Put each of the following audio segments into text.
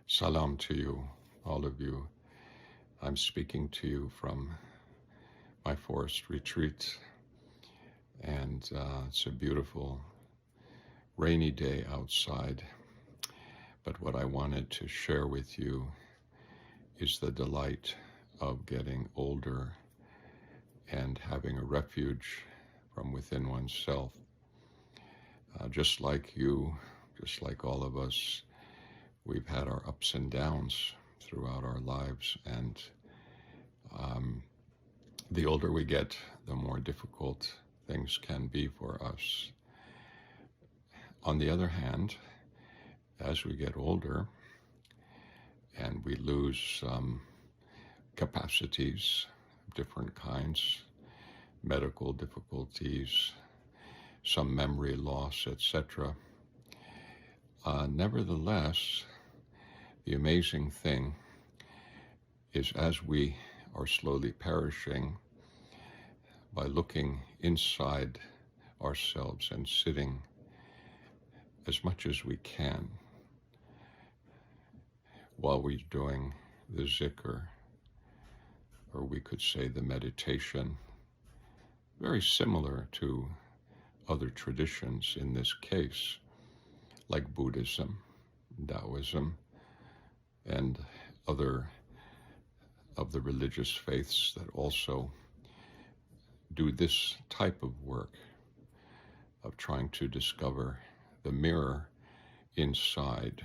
Salam to you, all of you. I'm speaking to you from my forest retreat, and it's a beautiful rainy day outside. But what I wanted to share with you is the delight of getting older and having a refuge from within oneself. Just like you, just like all of us, we've had our ups and downs throughout our lives, and the older we get, the more difficult things can be for us. On the other hand, as we get older and we lose capacities of different kinds, medical difficulties, some memory loss, etc., nevertheless, the amazing thing is, as we are slowly perishing, by looking inside ourselves and sitting as much as we can while we're doing the zhikr, or we could say the meditation, very similar to other traditions in this case, like Buddhism, Taoism, and other of the religious faiths that also do this type of work of trying to discover the mirror inside.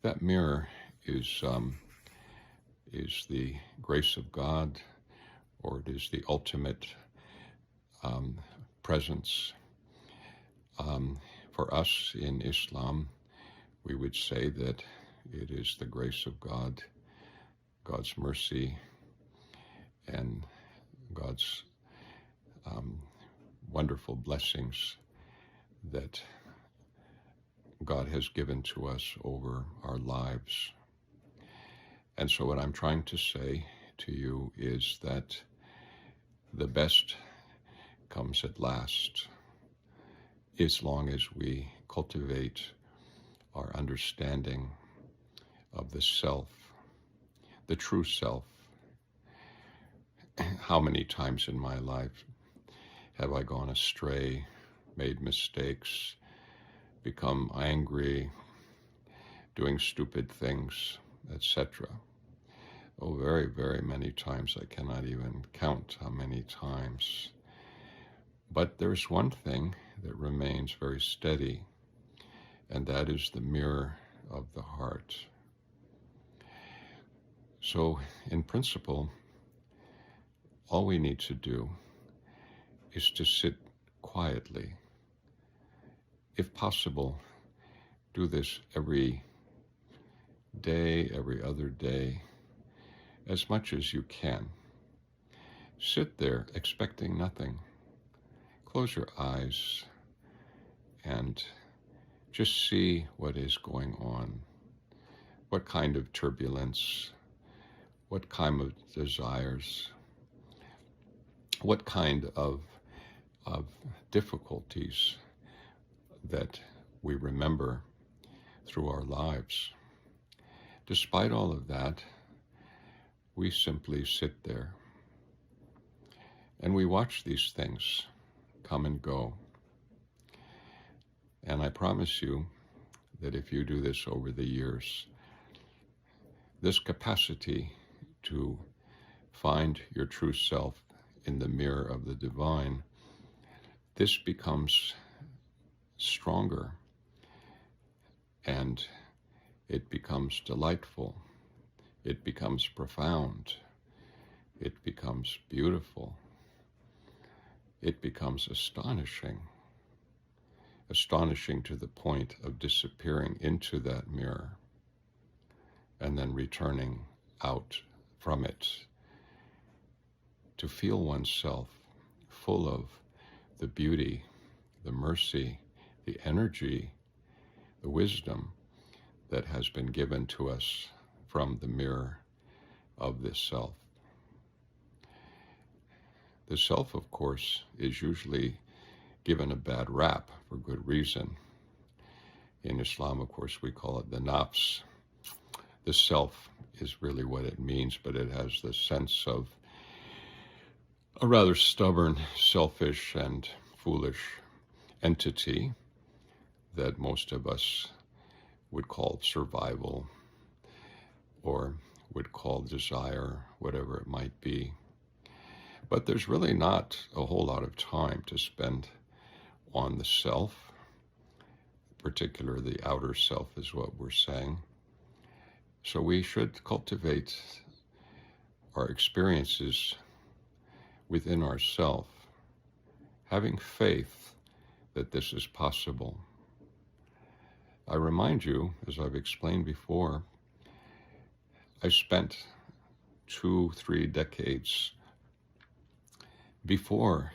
That mirror is the grace of God, or it is the ultimate presence. For us in Islam, we would say that it is the grace of God, God's mercy, and God's wonderful blessings that God has given to us over our lives. And so what I'm trying to say to you is that the best comes at last, as long as we cultivate our understanding of the self, the true self. How many times in my life have I gone astray, made mistakes, become angry, doing stupid things, etc.? Oh, very, very many times. I cannot even count how many times. But there's one thing that remains very steady, and that is the mirror of the heart. So, in principle, all we need to do is to sit quietly. If possible, do this every day, every other day, as much as you can. Sit there expecting nothing. Close your eyes and just see what is going on. What kind of turbulence, what kind of desires, what kind of difficulties that we remember through our lives. Despite all of that, we simply sit there and we watch these things come and go. And I promise you that if you do this over the years, this capacity to find your true self in the mirror of the divine, this becomes stronger, and it becomes delightful, it becomes profound, it becomes beautiful, it becomes astonishing to the point of disappearing into that mirror and then returning out from it to feel oneself full of the beauty, the mercy, the energy, the wisdom that has been given to us from the mirror of this self. The self, of course, is usually given a bad rap for good reason. In Islam, of course, we call it the nafs, the self is really what it means, but it has the sense of a rather stubborn, selfish, and foolish entity that most of us would call survival or would call desire, whatever it might be. But there's really not a whole lot of time to spend on the self, particularly the outer self is what we're saying. So we should cultivate our experiences within ourself, having faith that this is possible. I remind you, as I've explained before, I spent 2-3 decades before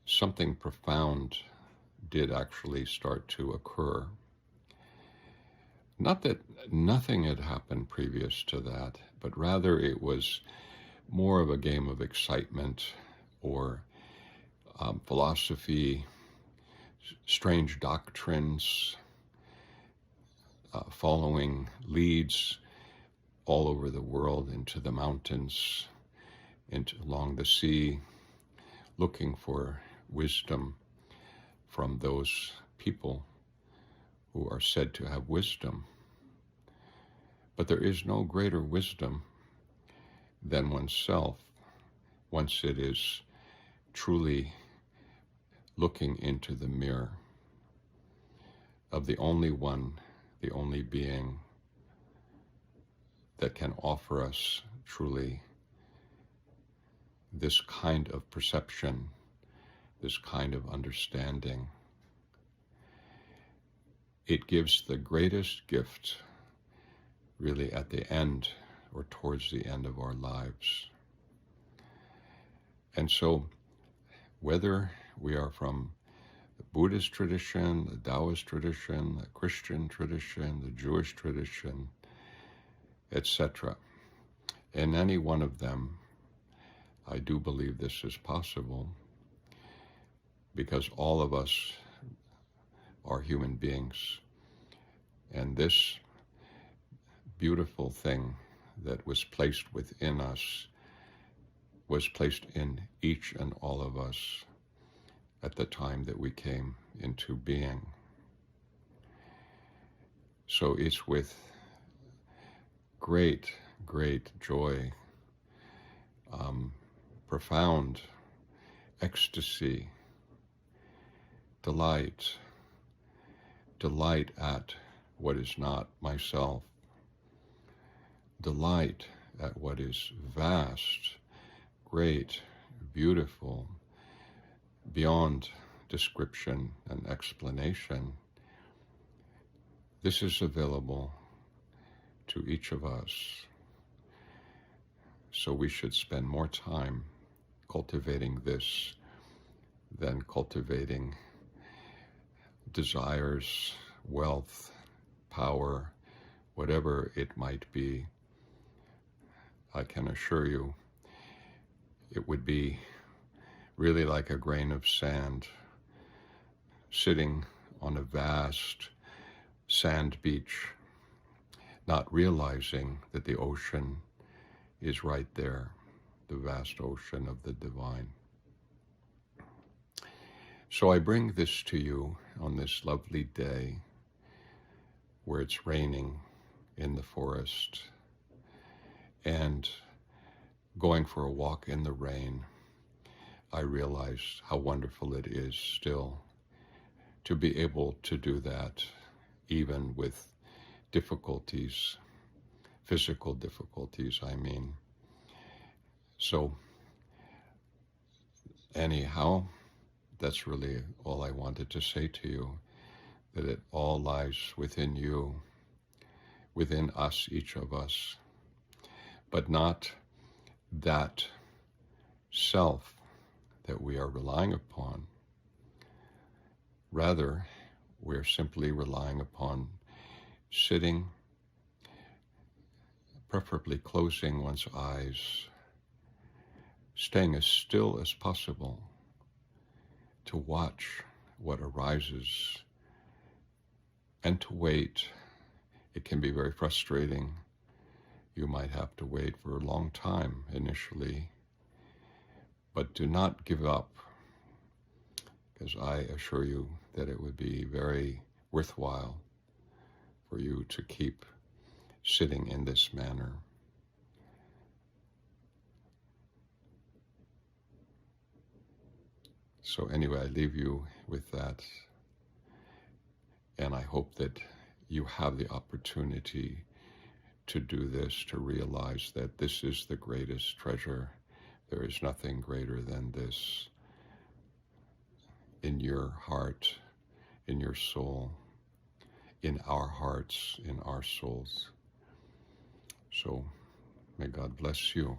something profound did actually start to occur. Not that nothing had happened previous to that, but rather it was more of a game of excitement or philosophy, strange doctrines, following leads all over the world, into the mountains, along the sea, looking for wisdom from those people who are said to have wisdom. But there is no greater wisdom than oneself once it is truly looking into the mirror of the only one, the only being that can offer us truly this kind of perception, this kind of understanding. It gives the greatest gift really at the end or towards the end of our lives. And so whether we are from the Buddhist tradition, the Taoist tradition, the Christian tradition, the Jewish tradition, etc., in any one of them, I do believe this is possible because all of us are human beings. And this beautiful thing that was placed within us was placed in each and all of us at the time that we came into being. So it's with great, great joy, profound ecstasy, delight at what is not myself, delight at what is vast, great, beautiful, beyond description and explanation. This is available to each of us. So we should spend more time cultivating this than cultivating desires, wealth, power, whatever it might be. I can assure you, it would be really like a grain of sand sitting on a vast sand beach, not realizing that the ocean is right there, the vast ocean of the divine. So I bring this to you on this lovely day where it's raining in the forest, and going for a walk in the rain, I realized how wonderful it is still to be able to do that, even with difficulties, physical difficulties, I mean. So anyhow, that's really all I wanted to say to you, that it all lies within you, within us, each of us, but not that self that we are relying upon. Rather, we're simply relying upon sitting, preferably closing one's eyes, staying as still as possible to watch what arises and to wait It can be very frustrating. You might have to wait for a long time initially, but do not give up, because I assure you that it would be very worthwhile for you to keep sitting in this manner. So anyway, I leave you with that, and I hope that you have the opportunity to do this, to realize that this is the greatest treasure. There is nothing greater than this in your heart, in your soul, in our hearts, in our souls. So may God bless you.